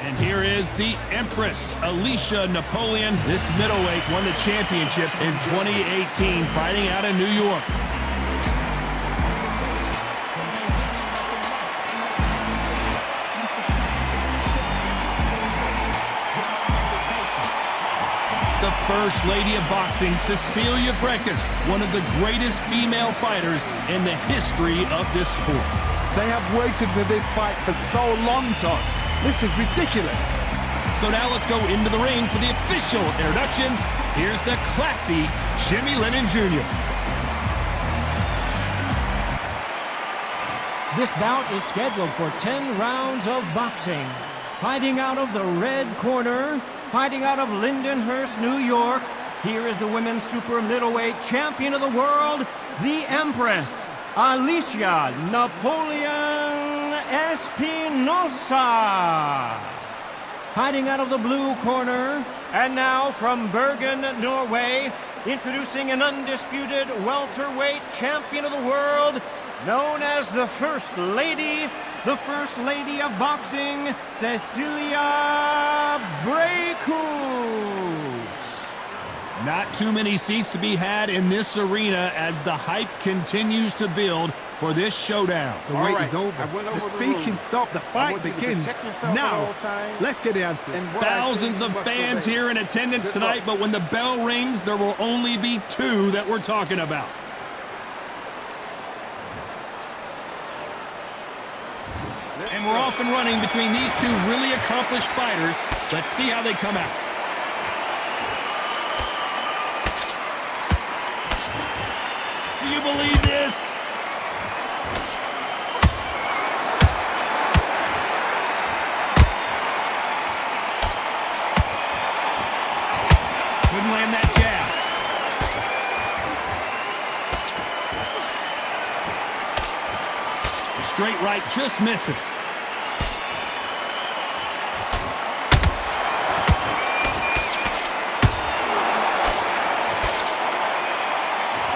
And here is the Empress, Alicia Napoleon. This middleweight won the championship in 2018, fighting out of New York. The First Lady of Boxing, Cecilia Brækhus, one of the greatest female fighters in the history of this sport. They have waited for this fight for so long, Todd. This is ridiculous. So now let's go into the ring for the official introductions. Here's the classy Jimmy Lennon Jr. This bout is scheduled for 10 rounds of boxing. Fighting out of the red corner, fighting out of Lindenhurst, New York, here is the women's super middleweight champion of the world, the Empress, Alicia Napoleon Espinosa. Fighting out of the blue corner, and now from Bergen, Norway, introducing an undisputed welterweight champion of the world, known as the First Lady of Boxing, Cecilia Brækhus. Not too many seats to be had in this arena as the hype continues to build for this showdown. The wait is over. The speaking stopped. The fight begins. Now, let's get the answers. Thousands of fans here in attendance tonight, but when the bell rings, there will only be two that we're talking about. And we're off and running between these two really accomplished fighters. Let's see how they come out. Do you believe this? Couldn't land that jab. The straight right just misses.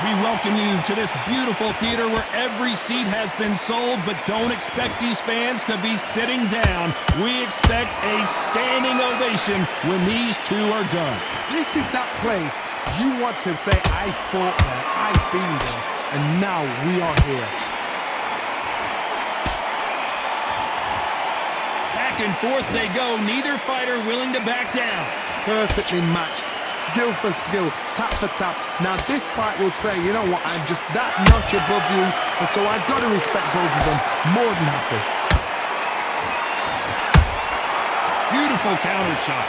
We welcome you to this beautiful theater where every seat has been sold, but don't expect these fans to be sitting down. We expect a standing ovation when these two are done. This is that place you want to say, I fought there, I've been there, and now we are here. Back and forth they go, neither fighter willing to back down. Perfectly matched. Skill for skill, tap for tap. Now this fight will say, you know what, I'm just that notch above you, and so I've got to respect both of them. More than happy. Beautiful counter shot.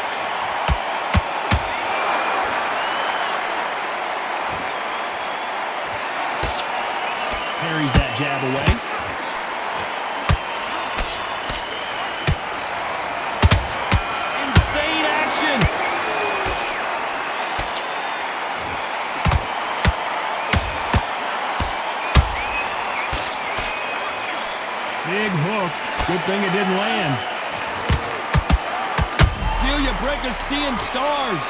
Parries that jab away. Insane action. Big hook. Good thing it didn't land. Cecilia Brækhus seeing stars.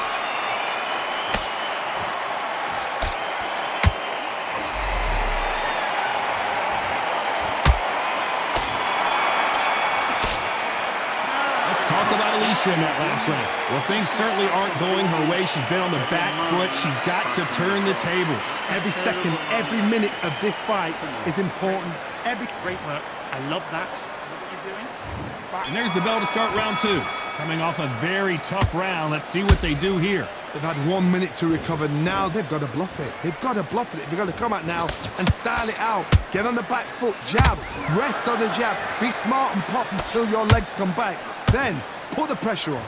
Let's talk about Alicia in that last round. Well, things certainly aren't going her way. She's been on the back foot. She's got to turn the tables. Every second, every minute of this fight is important. Great work. I love that. What you're doing. And there's the bell to start round two. Coming off a very tough round. Let's see what they do here. They've had 1 minute to recover. Now they've got to bluff it. They've got to bluff it. They've got to come out now and style it out. Get on the back foot, jab, rest on the jab. Be smart and pop until your legs come back. Then put the pressure on.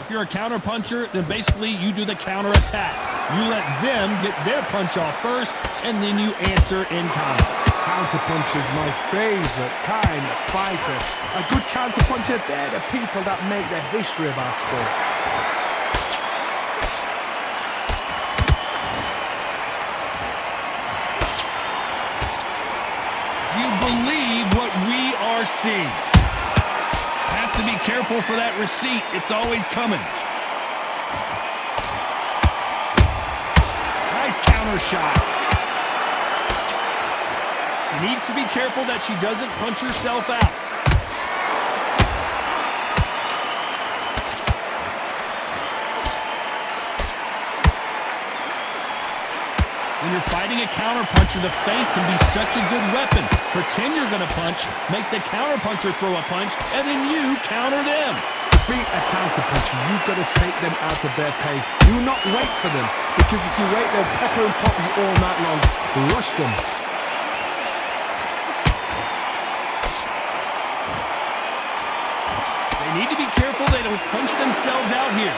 If you're a counter puncher, then basically you do the counter attack. You let them get their punch off first, and then you answer in kind. Counter-puncher is my favorite kind of fighter. A good counter-puncher, they're the people that make the history of our sport. Do you believe what we are seeing? Has to be careful for that receipt. It's always coming. Nice counter shot. She needs to be careful that she doesn't punch herself out. When you're fighting a counterpuncher, the feint can be such a good weapon. Pretend you're going to punch, make the counterpuncher throw a punch, and then you counter them. To beat a counterpuncher, you've got to take them out of their pace. Do not wait for them, because if you wait, they'll pepper and pop you all night long. Rush them. They need to be careful they don't punch themselves out here.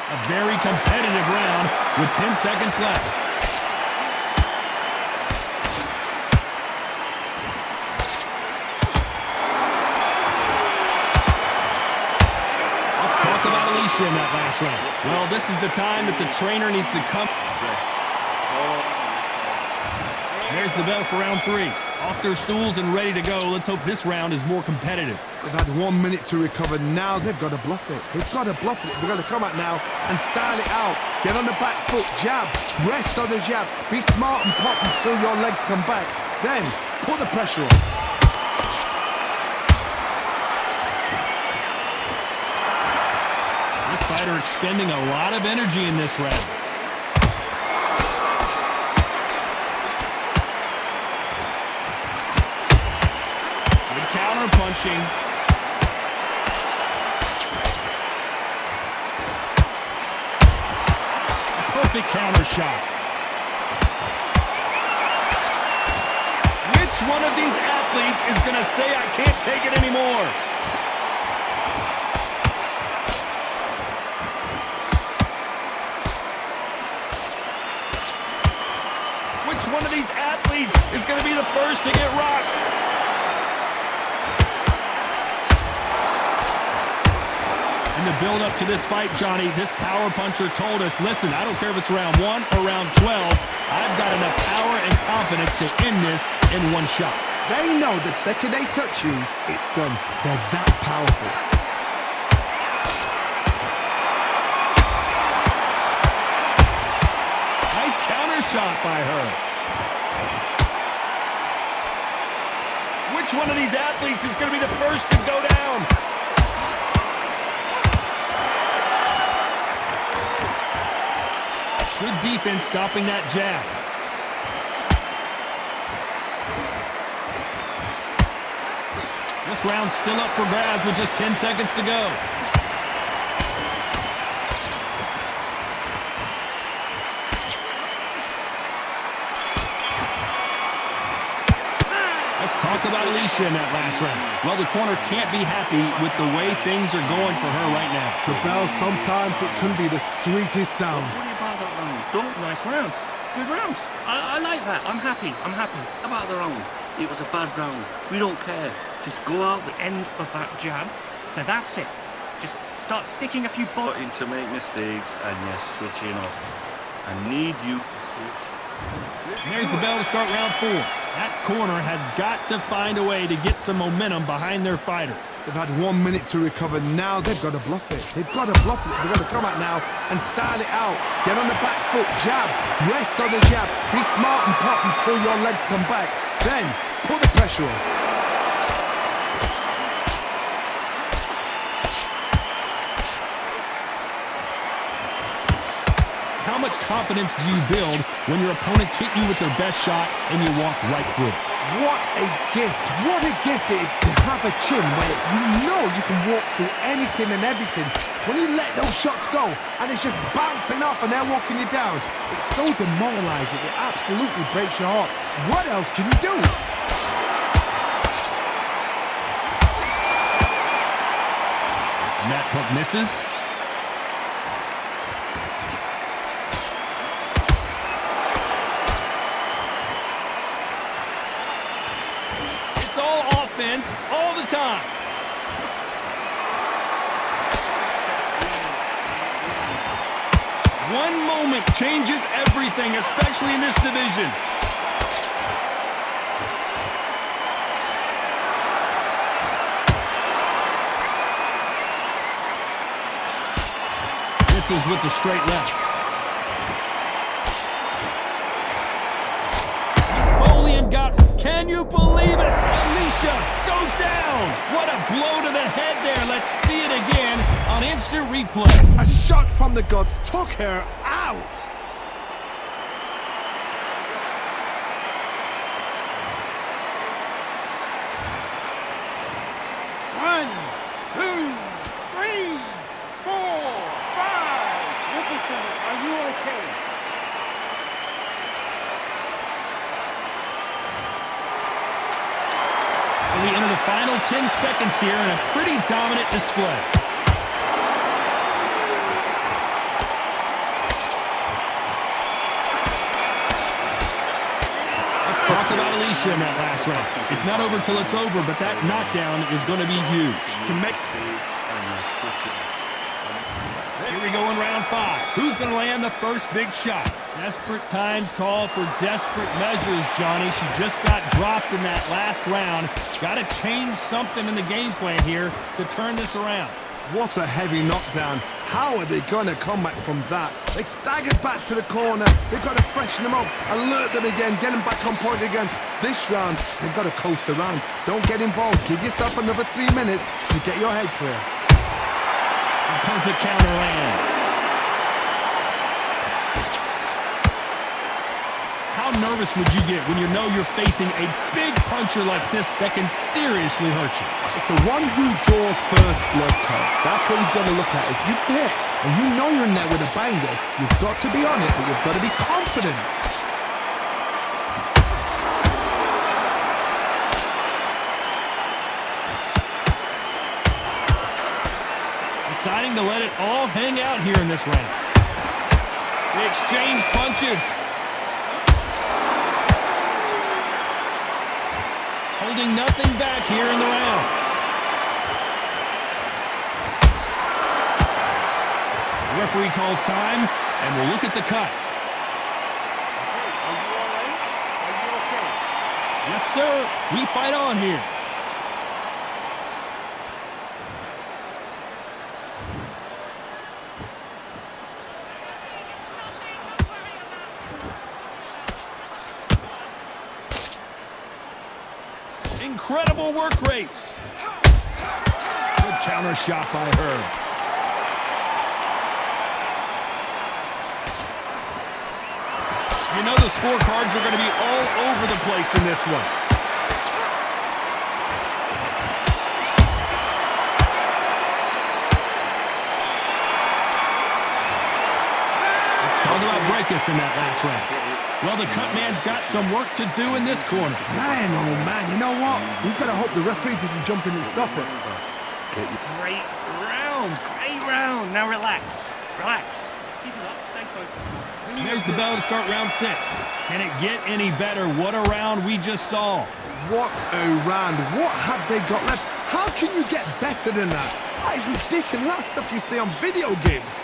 A very competitive round with 10 seconds left. In that last round. Well, this is the time that the trainer needs to come. There's the bell for round 3. Off their stools and ready to go. Let's hope this round is more competitive. They've had 1 minute to recover. Now they've got to bluff it. They've got to bluff it. They've got to come out now and style it out. Get on the back foot, jab, rest on the jab. Be smart and pop until your legs come back. Then put the pressure on. This fighter expending a lot of energy in this round. Good counter punching. A perfect counter shot. Which one of these athletes is going to say, I can't take it anymore? One of these athletes is going to be the first to get rocked. In the build-up to this fight, Johnny, this power puncher told us, listen, I don't care if it's round 1 or round 12, I've got enough power and confidence to end this in one shot. They know the second they touch you, it's done. They're that powerful. Nice counter shot by her. Which one of these athletes is going to be the first to go down? Good defense stopping that jab. This round's still up for grabs with just 10 seconds to go. Talk about Alicia in that last round. Well, the corner can't be happy with the way things are going for her right now. The bell, sometimes it can be the sweetest sound. What about that round? Nice round. Good round. I like that. I'm happy. About the round. It was a bad round. We don't care. Just go out the end of that jab. So that's it. Just start sticking a few starting to make mistakes and you're switching off. I need you to switch. There's the bell to start round 4. That corner has got to find a way to get some momentum behind their fighter. They've had 1 minute to recover. Now they've got to bluff it. They've got to bluff it. They've got to come out now and style it out. Get on the back foot, jab, rest on the jab. Be smart and pop until your legs come back. Then put the pressure on. How much confidence do you build when your opponents hit you with their best shot and you walk right through it? What a gift. What a gift it is to have a chin where you know you can walk through anything and everything. When you let those shots go and it's just bouncing off and they're walking you down, it's so demoralizing. It absolutely breaks your heart. What else can you do? And that hook misses. Offense all the time. One moment changes everything, especially in this division. misses with the straight left. Napoleon got... Can you believe it? Alicia goes down. What a blow to the head there. Let's see it again on instant replay. A shot from the gods took her out. One, two, three, four, five. Listen to me. Are you okay? We enter the final 10 seconds here in a pretty dominant display. Let's talk about Alicia in that last round. It's not over till it's over, but that knockdown is going to be huge. To make mistakes and you switch it. Here we go in round 5. Who's going to land the first big shot? Desperate times call for desperate measures, Johnny. She just got dropped in that last round. Got to change something in the game plan here to turn this around. What a heavy knockdown. How are they going to come back from that? They staggered back to the corner. They've got to freshen them up, alert them again, get them back on point again. This round, they've got to coast around. Don't get involved. Give yourself another 3 minutes to get your head clear. A perfect counter lands. How nervous would you get when you know you're facing a big puncher like this that can seriously hurt you? It's the one who draws first blood, Tom. That's what you've got to look at. If you hit and you know you're in there with a banger, you've got to be on it, but you've got to be confident. Deciding to let it all hang out here in this round. They exchange punches. Holding nothing back here in the round. The referee calls time, and we'll look at the cut. Are you all right? Are you okay? Yes, sir. We fight on here. Incredible work rate. Good counter shot by her. You know the scorecards are going to be all over the place in this one. Let's talk about Breakus in that last round. Well, the cut man's got some work to do in this corner. Man, oh man, you know what? He's got to hope the referee doesn't jump in and stop it. Great round. Great round. Now relax. Relax. Keep it up. Stay focused. There's the bell to start round 6. Can it get any better? What a round we just saw. What a round. What have they got left? How can you get better than that? That is ridiculous. That's stuff you see on video games.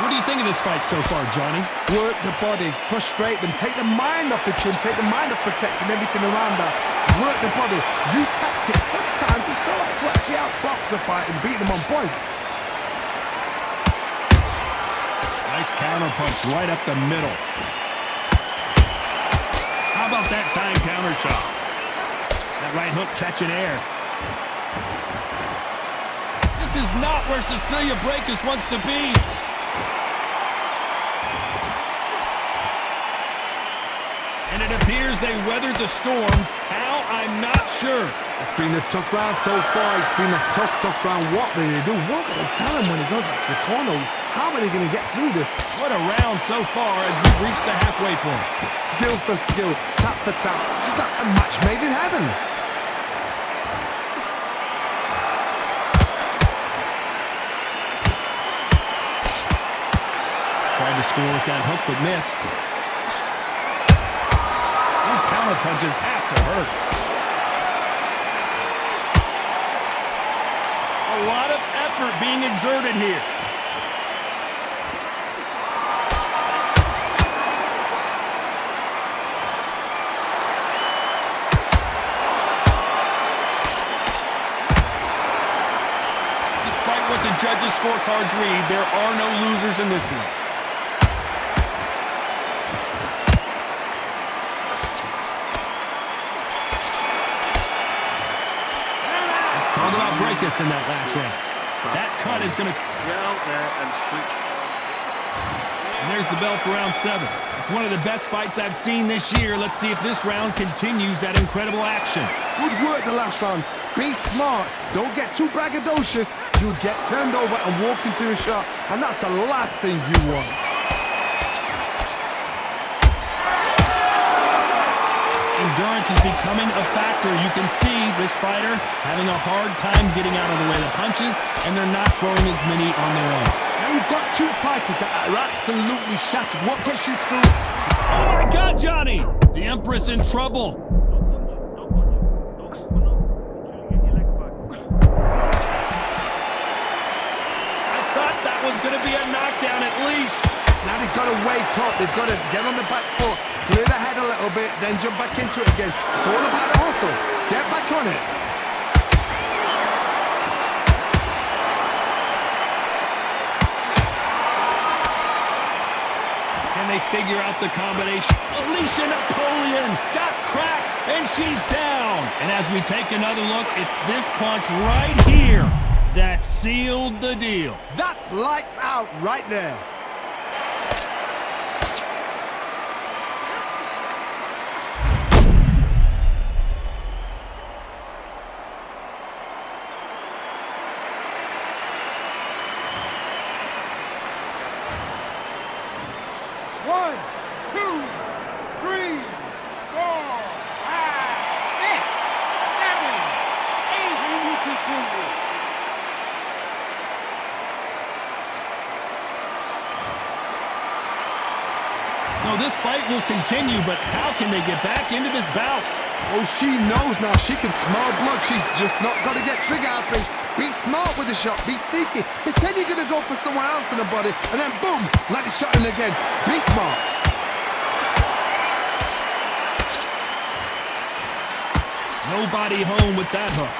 What do you think of this fight so far, Johnny? Work the body, frustrate them, take the mind off the chin, take the mind off protecting everything around that. Work the body, use tactics. Sometimes it's all right to actually outbox a fight and beat them on points. Nice counter punch right up the middle. How about that time counter shot? That right hook catching air. This is not where Cecilia Breakus wants to be. And it appears they weathered the storm. How? I'm not sure. It's been a tough round so far. It's been a tough round. What do they do? What can they tell him when he goes back to the corner? How are they going to get through this? What a round so far as we've reached the halfway point. Skill for skill, tap for tap. Just like a match made in heaven. Tried to score with that hook, but missed. Those counter punches have to hurt. A lot of effort being exerted here. judges' scorecards read, there are no losers in this one. Let's talk about breakers in that last round. That cut is going to... Get out there and switch. And there's the bell for round 7. It's one of the best fights I've seen this year. Let's see if this round continues that incredible action. Good work the last round. Be smart. Don't get too braggadocious. You'll get turned over and walk into the shot, and that's the last thing you want. Endurance is becoming a factor. You can see this fighter having a hard time getting out of the way of the punches, and they're not throwing as many on their own. Now you've got two fighters that are absolutely shattered. What gets you through? Oh my God, Johnny! The Empress in trouble. I thought that was going to be a knockdown at least. Now they've got to wake up. They've got to get on the back foot, clear the head a little bit, then jump back into it again. It's all about the hustle. Get back on it. Can they figure out the combination? Alicia Napoleon got cracked, and she's down. And as we take another look, it's this punch right here that sealed the deal. That's lights out right there. One, two, three, four, five, six, seven, eight, and you continue. So this fight will continue, but how can they get back into this bout? Oh, she knows now. She can smell blood. She's just not got to get trigger happy. Be smart with the shot. Be sneaky. Pretend you're going to go for someone else in the body, and then boom, let the shot in again. Be smart. Nobody home with that hook.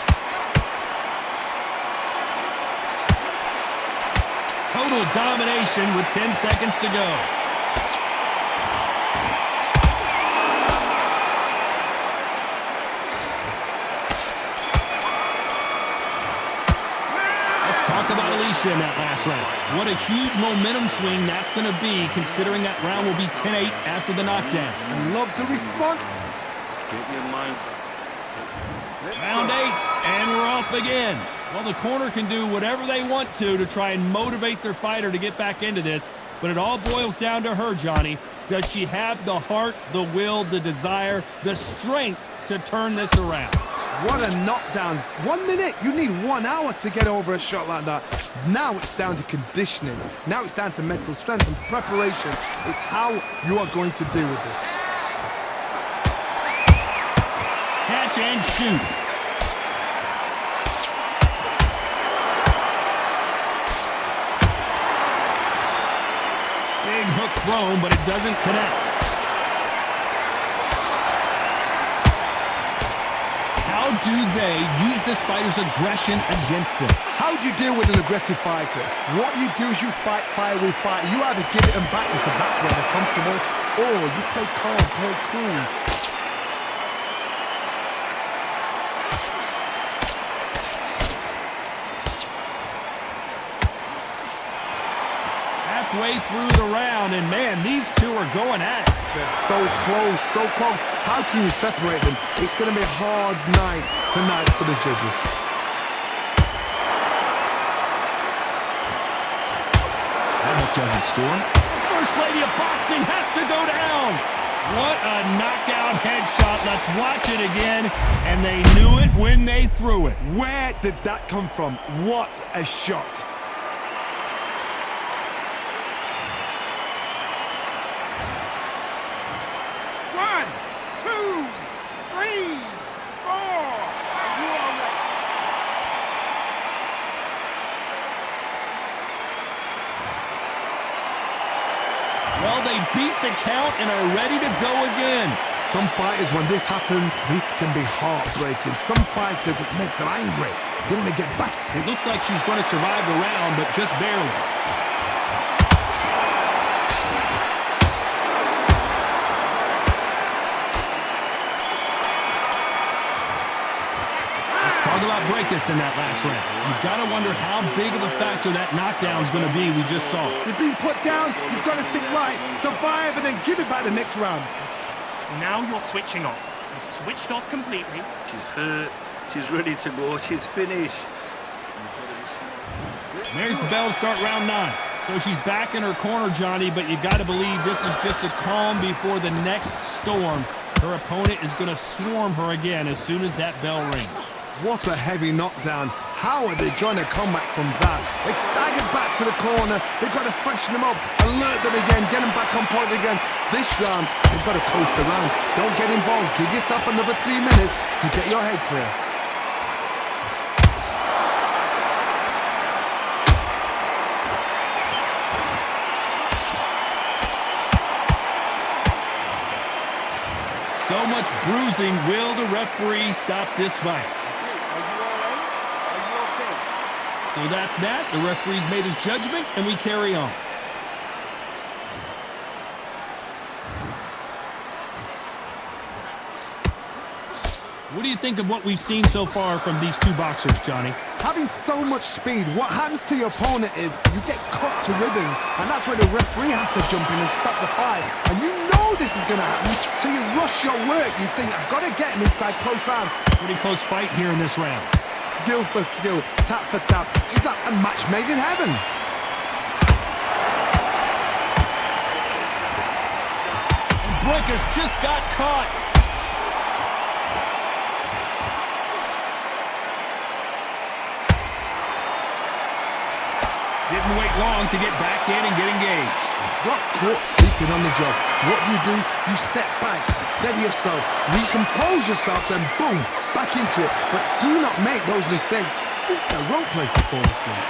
Total domination with 10 seconds to go. Talk about Alicia in that last round. What a huge momentum swing that's going to be, considering that round will be 10-8 after the knockdown. Love the response. Get your mind. Round 8, and we're off again. Well, the corner can do whatever they want to try and motivate their fighter to get back into this, but it all boils down to her, Johnny. Does she have the heart, the will, the desire, the strength to turn this around? What a knockdown. 1 minute. You need 1 hour to get over a shot like that. Now it's down to conditioning. Now it's down to mental strength and preparation. It's how you are going to deal with this. Catch and shoot. Big hook thrown, but it doesn't connect. How do they use this fighter's aggression against them? How do you deal with an aggressive fighter? What you do is you fight fire with fire. You either give it them back because that's where they're comfortable, or you play calm, play cool. Halfway through the round, and man, these two are going at it. They're so close, so close. How can you separate them? It's going to be a hard night tonight for the judges. That just doesn't score. First Lady of Boxing has to go down. What a knockout headshot. Let's watch it again. And they knew it when they threw it. Where did that come from? What a shot. One, two, three, four. Are you all right? Well, they beat the count and are ready to go again. Some fighters, when this happens, this can be heartbreaking. Some fighters, it makes them angry. They want to get back. It looks like she's going to survive the round, but just barely. Let's talk about Breakus in that last round. You've got to wonder how big of a factor that knockdown is going to be we just saw. You're being put down, you've got to think right. Survive and then give it back the next round. Now you're switching off. You've switched off completely. She's hurt. She's ready to go. She's finished. There's the bell to start round 9. So she's back in her corner, Johnny, but you got to believe this is just a calm before the next storm. Her opponent is going to swarm her again as soon as that bell rings. What a heavy knockdown. How are they going to come back from that? They staggered back to the corner. They've got to freshen them up, alert them again, get them back on point again. This round, they've got to coast around. Don't get involved. Give yourself another 3 minutes to get your head clear. So much bruising. Will the referee stop this fight? Are you all right? Are you okay? So that's that. The referee's made his judgment, and we carry on. What do you think of what we've seen so far from these two boxers, Johnny? Having so much speed, what happens to your opponent is you get cut to ribbons, and that's where the referee has to jump in and stop the fight. And you know this is going to happen, so you rush your work. You think, I've got to get him inside close round. Pretty close fight here in this round. Skill for skill, tap for tap. Just like a match made in heaven. Breakus just got caught. Didn't wait long to get back in and get engaged. Got caught sleeping on the job. What do? You step back, steady yourself, recompose yourself, then boom, back into it. But do not make those mistakes. This is the wrong place to fall asleep.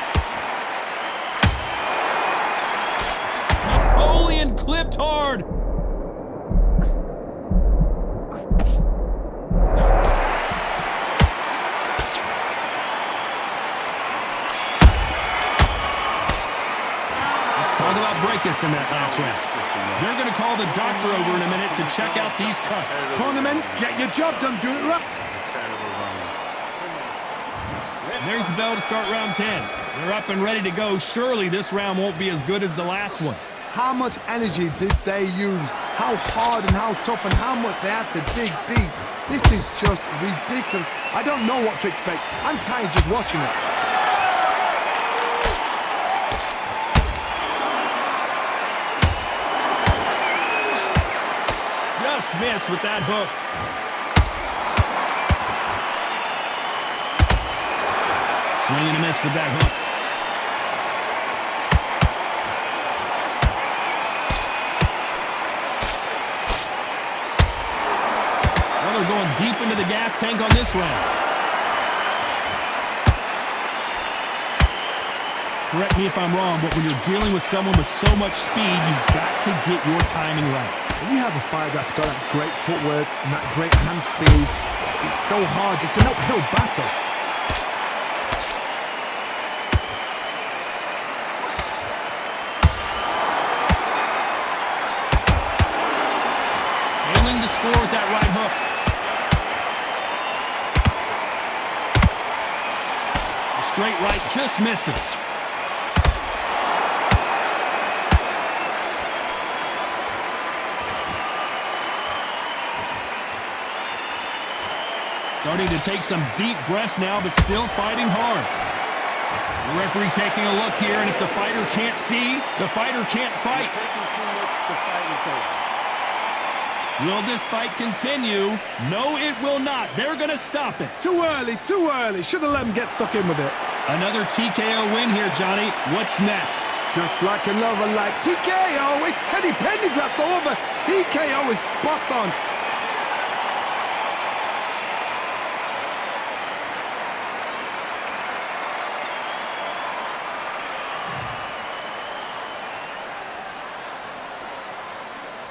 Napoleon clipped hard. Talk about Breakus in that last round. They're going to call the doctor over in a minute to check out these cuts. Cornermen, get your job done, do it right. There's the bell to start round 10. They're up and ready to go. Surely this round won't be as good as the last one. How much energy did they use? How hard and how tough and how much they had to dig deep. This is just ridiculous. I don't know what to expect. I'm tired just watching it. Just missed with that hook. Swing and a miss with that hook. Well, they're going deep into the gas tank on this round. Correct me if I'm wrong, but when you're dealing with someone with so much speed, you've got to get your timing right. When you have a fighter that's got that great footwork and that great hand speed, it's so hard. It's an uphill battle. Failing to score with that right hook. The straight right just misses. Starting to take some deep breaths now, but still fighting hard. The referee taking a look here, and if the fighter can't see, the fighter can't fight. Taking too much to fight is over. Will this fight continue? No, it will not. They're going to stop it. Too early, too early. Should have let him get stuck in with it. Another TKO win here, Johnny. What's next? Just like another like TKO. It's Teddy Pendergrass over. TKO is spot on.